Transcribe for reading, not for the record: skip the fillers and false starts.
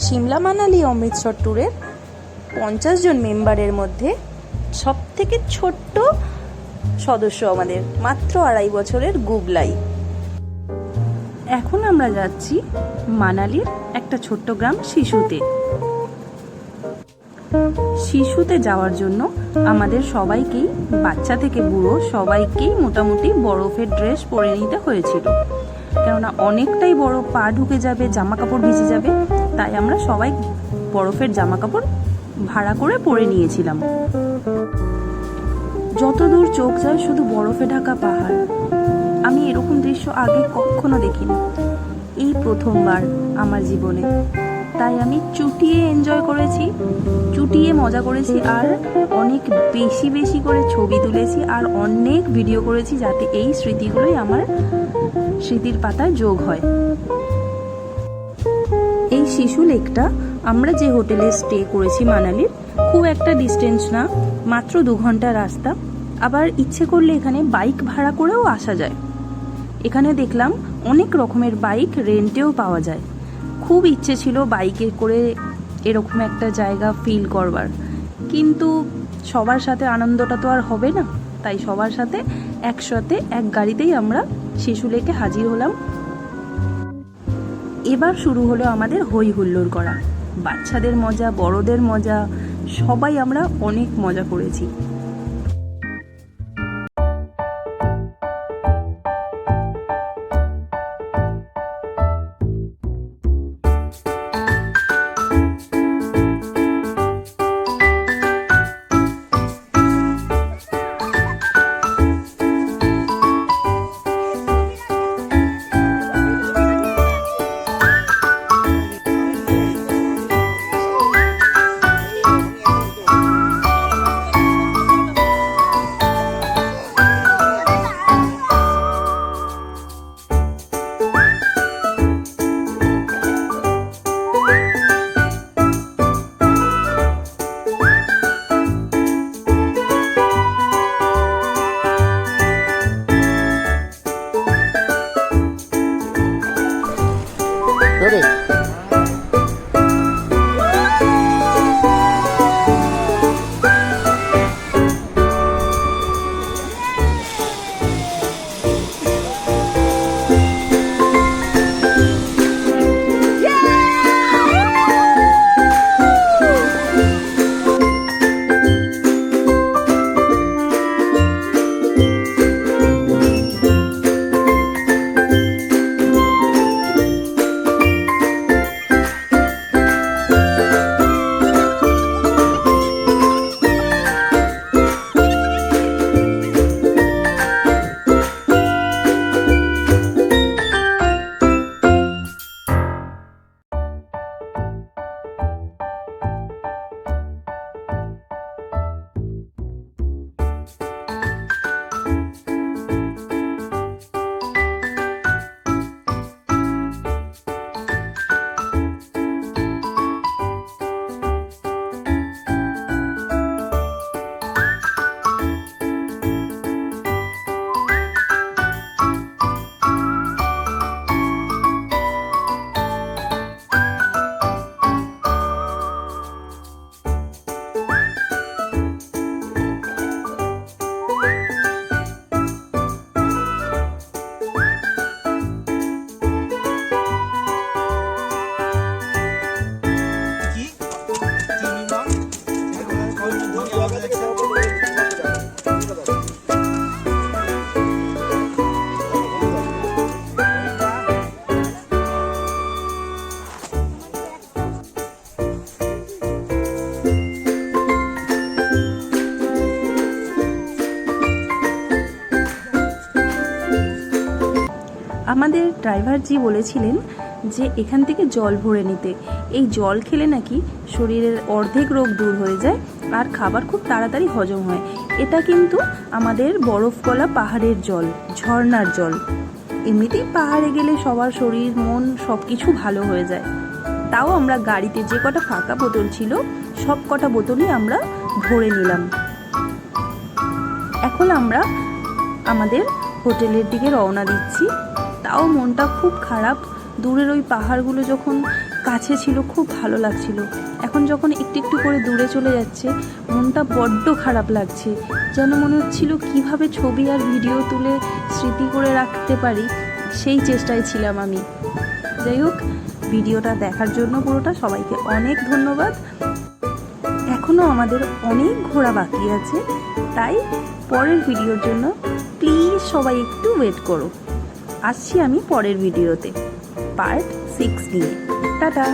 সিমলা মানালি অমৃতসর ট্যুরের 50 জন মেম্বারের মধ্যে সব থেকে ছোট্ট সদস্য আমাদের মাত্র 2.5 বছরের গুগলাই। এখন আমরা যাচ্ছি মানালির একটা ছোট্ট গ্রাম শিশুতে। শিশুতে যাওয়ার জন্য আমাদের সবাইকেই, বাচ্চা থেকে বুড়ো সবাইকেই মোটামুটি বরফের ড্রেস পরে নিতে হয়েছিল, কেননা অনেকটাই বড়, পা ঢুকে যাবে, জামা কাপড় ভিজে যাবে, তাই আমরা সবাই বরফের জামা কাপড় ভাড়া করে পরে নিয়েছিলাম। যতদূর চোখ যায় শুধু বরফে ঢাকা পাহাড়। আমি এরকম দৃশ্য আগে কখনো দেখিনি, এই প্রথমবার আমার জীবনে। তাই আমি চুটিয়ে এনজয় করেছি, চুটিয়ে মজা করেছি, আর অনেক বেশি বেশি করে ছবি তুলেছি আর অনেক ভিডিও করেছি, যাতে এই স্মৃতিগুলোই আমার স্মৃতির পাতায় যোগ হয়। এই শিশু লেকটা আমরা যে হোটেলে স্টে করেছি মানালির, খুব একটা ডিস্টেন্স না, মাত্র 2 ঘন্টা রাস্তা। আবার ইচ্ছে করলে এখানে বাইক ভাড়া করেও আসা যায়। এখানে দেখলাম অনেক রকমের বাইক রেন্টেও পাওয়া যায়। খুব ইচ্ছে ছিল বাইকে করে এরকম একটা জায়গা ফিল করবার, কিন্তু সবার সাথে আনন্দটা তো আর হবে না, তাই সবার সাথে একসাথে এক গাড়িতেই আমরা শিশু লেকে হাজির হলাম। এবার শুরু হলো আমাদের হই হুল্লোড় করা, বাচ্চাদের মজা, বড়দের মজা, সবাই আমরা অনেক মজা করেছি। আমাদের ড্রাইভারজি বলেছিলেন যে এখান থেকে জল ভরে নিতে, এই জল খেলে নাকি শরীরের অর্ধেক রোগ দূর হয়ে যায় আর খাবার খুব তাড়াতাড়ি হজম হয়। এটা কিন্তু আমাদের বরফ গলা পাহাড়ের জল, ঝর্ণার জল। এমনিতেই পাহাড়ে গেলে সবার শরীর মন সব কিছু ভালো হয়ে যায়। তাও আমরা গাড়িতে যে কটা ফাঁকা বোতল ছিল সব কটা বোতলই আমরা ভরে নিলাম। এখন আমরা আমাদের হোটেলের দিকে রওনা দিচ্ছি। তাও মনটা খুব খারাপ, দূরের ওই পাহাড়গুলো যখন কাছে ছিল, খুব ভালো লাগছিল। এখন যখন একটু একটু করে দূরে চলে যাচ্ছে, মনটা বড্ড খারাপ লাগছে। যেন মনে হচ্ছিল কিভাবে ছবি আর ভিডিও তুলে স্মৃতি করে রাখতে পারি, সেই চেষ্টায় ছিলাম আমি। যাই হোক, ভিডিওটা দেখার জন্য পুরোটা সবাইকে অনেক ধন্যবাদ। এখনও আমাদের অনেক ঘোরা বাকি আছে, তাই পরের ভিডিওর জন্য প্লিজ সবাই একটু ওয়েট করো। আসছি আমি পরের ভিডিওতে পার্ট 6 নিয়ে। টাটা।